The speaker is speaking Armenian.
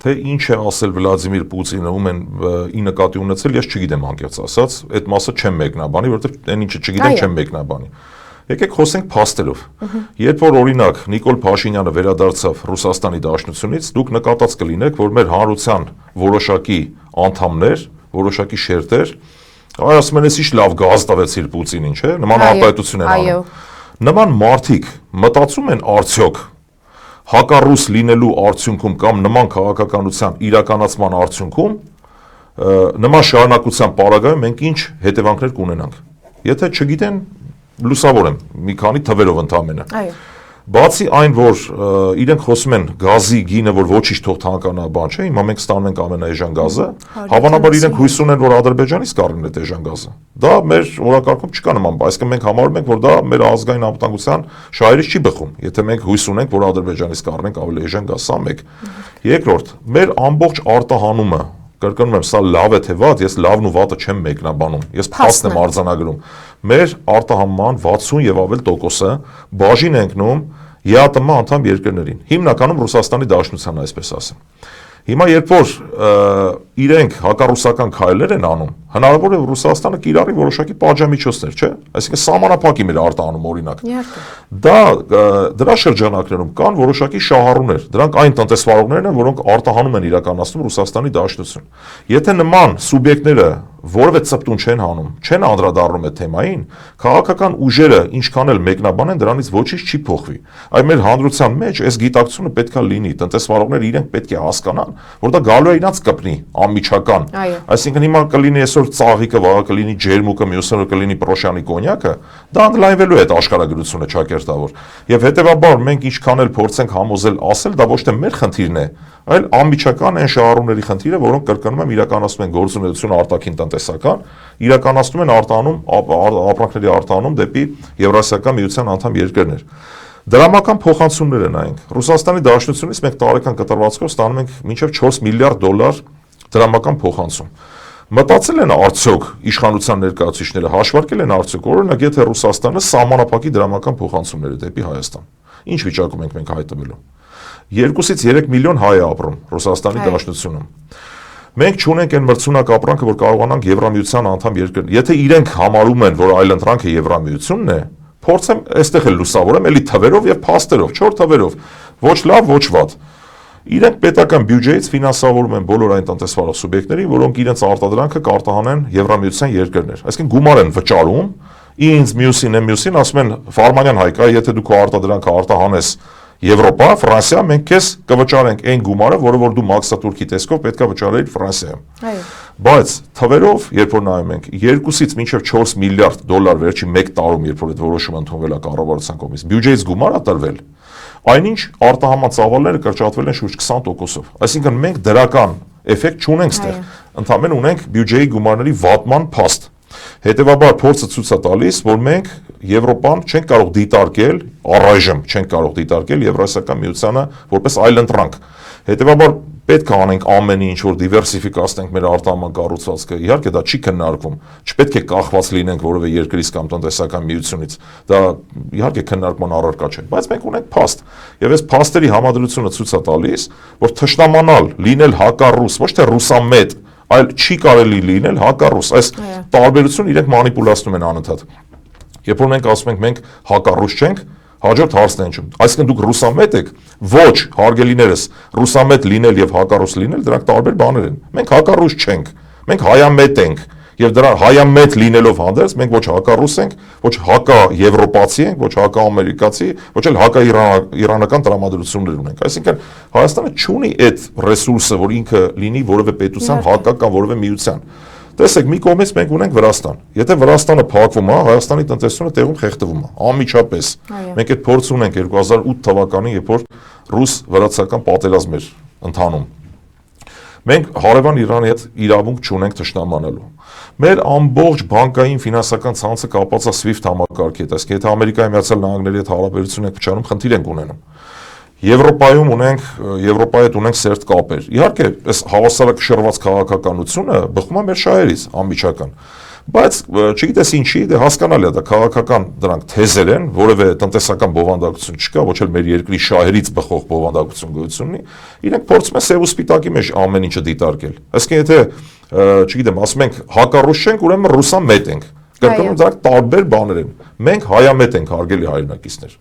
թե ինչ է ասել Վլադիմիր Պուտինը, ում են ի նկատի ունեցել, ես չգիտեմ անկեղծ ասած, այդ մասը չեմ մեկնաբանի, որովհետև այն ինչը չգիտեմ չեմ մեկնաբանի։ Եկեք խոսենք փաստերով։ Երբ որ օրինակ Նիկոլ Փաշինյանը վերադարձավ Ռուսաստանի Դաշնությունից, դուք նկատած կլինեք, որ մեր հանրության որոշակի անդամներ, որոշակի շերտեր, ասում են, ինչ լավ գազ տվեցիր Պուտինին, չէ՞, նման արտահայտություն են անում։ Նման մարդիկ մտածում են արդյոք հակառուս լինելու արդյունքում կամ նման քաղաքականության իրականացման արդյունքում նման շարունակության պարագայում մենք ինչ հետևանքներ կունենանք։ Եթե չգիտեն, լուսավոր եմ, մի քանի թվերով ընդամենը։ Բացի այն, որ իրենք խոսում են գազի գինը, որ ոչինչ թող թանկանա բան չէ, հիմա մենք ստանում ենք ամենաէժան գազը, հավանաբար իրենք հույս ունեն, որ Ադրբեջանից կառնեն այդ էժան գազը։ Դա մեր օրակարգում չկա նման բան, այսինքն մենք համարում ենք, որ դա մեր ազգային անվտանգության շահերից չի բխում, եթե մենք հույս ունենք, որ Ադրբեջանից կառնենք ավելի էժան գազ, սա մեկ։ Երկրորդ, մեր ամբողջ արտահանումը, կրկնում եմ, սա լավ է թե վատ, ես լավն ու վատը չեմ մեկնաբանում, ես փաստն եմ արձանագրում։ Մեր արտահանման 60 եւ ավել տոկոսը բաժին է ընկնում ԵԱՏՄ անդամ երկրներին, հիմնականում Ռուսաստանի Դաշնության, այսպես ասեմ։ Հիմա երբ որ իրենք հակառուսական քայլեր են անում, հնարավոր է Ռուսաստանը կիրառի որոշակի պատժամիջոցներ, չէ՞, այսինքն սահմանափակի մեր արտահանում օրինակ։ Դրա շրջանակներում կան որոշակի շահառուներ, դրանք այն տնտեսվարողներն են, որոնք արտահանում են իրականացնում Ռուսաստանի Դաշնություն։ Եթե նման սուբյեկտները որևէ ծպտուն չեն հանում, չեն անդրադառնում այդ թեմային, քաղաքական ուժերը ինչքան էլ մեկնաբանեն, դրանից ոչինչ չի փոխվի։ Այ մեր հանրության մեջ այս գիտակցությունը պետքա լինի, տնտեսվարողները իրենք պետք է հասկանան, որ դա գալու է իրաց կպնի անմիջական։ Այսինքն հիմա կլինի այսօր ծաղիկը, վաղը կլինի ջերմուկը, մյուս օրը կլինի Պրոշյանի կոնյակը, դա ընդլայնվելու է այդ աշխարհագրությունը ճակերտավոր։ Եվ հետեւաբար մենք ինչքան էլ փորձենք համոզել ասել, դա ոչ թե մեր խնդիրն է, այլ անմիջական այն շահառուների խնդիրը, որոնք կրկնում եմ իրականացնում են գործունեություն արտաքին տնտեսական, իրականացնում են ապրանքների արտահանում դեպի Եվրասիական միության անդամ երկրներ։ Դրամական փոխանցումներ են նայենք։ Ռուսաստանի Դաշնությունից մենք տարեկան կտրվածքով ստանում ենք մինչև 4 միլիարդ դոլար դրամական փոխանցում։ Մտածել են արդյոք իշխանության ներկայացուցիչները հաշվարկել են արդյոք օրինակ եթե Ռուսաստանը սահմանափակի դրամական փոխանցումները դեպի Հայաստան, ինչ վիճակում ենք մենք հայտնվելու։ 2-ից 3 միլիոն հայ է ապրում Ռուսաստանի Դաշնությունում։ Մենք չունենք այն մրցունակ ապրանքը, որ կարողանանք Եվրամիության անդամ երկրներ։ Եթե իրենք համարում են, որ այլընտրանքը Եվրամիությունն է, փորձեմ այստեղ էլ լուսավորեմ, էլի թվերով եւ փաստերով, 4 թվերով, ոչ լավ, ոչ վատ։ Իրենք պետական բյուջեից ֆինանսավորում են բոլոր այն տնտեսվարող սուբյեկտներին, որոնք իրենց արտադրանքը կարտահանեն Եվրամիության երկրներ։ Այսինքն գումար են վճարում, ինձ մյուսին ասում են Ֆարմանյան Հայկ, եթե դու քո արտադրանքը արտահանես Եվրոպա, Ֆրանսիա, մենք քեզ կվճարենք այն գումարը, որը որ դու մաքսատուրքի տեսքով պետք է վճարեիր Ֆրանսիայում։ Բայց թվերով, երբ որ նայում ենք 2-ից մինչև 4 միլիարդ դոլար վերջին 1 տարում, երբ որ այդ որոշումը ընդունվել է կառավարության կողմից, բյուջեից գումար է տրվել, այնինչ արտահանման ծավալները կրճատվել են շուրջ 20%-ով։ Այսինքն մենք դրական էֆեկտ չունենք ստեղ, ընդհանրապես ունենք բյուջեի գումարների վատման փաստ։ Հետևաբար փորձը ցույց է տալիս, որ մենք Եվրոպան չենք կարող դիտարկել, առայժմ չենք կարող դիտարկել Եվրասիական միությանը որպես այլընտրանք։ Հետևաբար պետք է անենք ամեն ինչ, որ դիվերսիֆիկացնենք մեր արտահանման կառուցվածքը։ Իհարկե դա չի քննարկվում, չպետք է կախված լինենք որևէ երկրից կամ տնտեսական միությունից։ Դա իհարկե քննարկման առարկա չէ, բայց մենք ունենք փաստ։ Եվ այս փաստերի համադրությունը ցույց է տալիս, որ թշնամանալ, լինել հակառուս, ոչ թե ռուսամետ, այլ չի կարելի լինել հակառուս։ Այս տարբերությունը իրենք մանիպուլացնում են անընդհատ։ Երբ որ մենք ասում ենք մենք հակառուս չենք, հաջորդ հարցն է հնչում։ Այսինքն դուք ռուսամետ եք, ոչ, հարգելիներս, ռուսամետ լինել եւ հակառուս լինել դրանք տարբեր բաներ են։ Մենք հակառուս չենք, մենք հայամետ ենք։ Եվ դրա հայամետ լինելով հանդերձ մենք ոչ հակառուս ենք, ոչ հակաեվրոպացի ենք, ոչ հակաամերիկացի, ոչ էլ հակաիրանական տրամադրություններ ունենք։ Այսինքն Հայաստանը չունի այդ ռեսուրսը, որ ինքը լինի որևէ պետության հակա կամ որևէ միության։ Տեսեք, մի կողմից մենք ունենք Վրաստան։ Եթե Վրաստանը փակվում է, Հայաստանի տնտեսությունը տեղում խեղդվում է, անմիջապես։ Մենք այդ փորձ ունենք 2008 թվականին, երբ որ ռուս-վրացական պատերազմ էր ընթանում։ Մենք հարևան Իրանի հետ իրավունք չունենք թշնամանալու։ Մեր ամբողջ բանկային ֆինանսական ցանցը կապված է SWIFT համակարգի հետ, այսինքն եթե Ամերիկայի Միացյալ Նահանգների հետ հարաբերություն եք փչանում, խնդիր ենք ունենում։ Եվրոպայում ունենք, Եվրոպայի հետ ունենք սերտ կապեր։ Իհարկե, այս հավասարակշռված քաղաքականությունը բխում է մեր շահերից, անմիջական։ Բայց չգիտես ինչի, դե հասկանալի է, դա քաղաքական դրանք թեզեր են, որևէ տնտեսական բովանդակություն չկա, ոչ էլ մեր երկրի շահերից բխող բովանդակություն գոյություն ունի, իրենք փորձում են սև ու սպիտակի մեջ ամեն ինչը դիտարկել։ Այսինքն եթե, չգիտեմ, ասում ենք հակառուս չենք, ուրեմն ռուսամետ ենք։ Կրկնում դրանք տարբեր բաներ են։ Մենք հայամետ ենք, հարգելի հայրենակիցներ։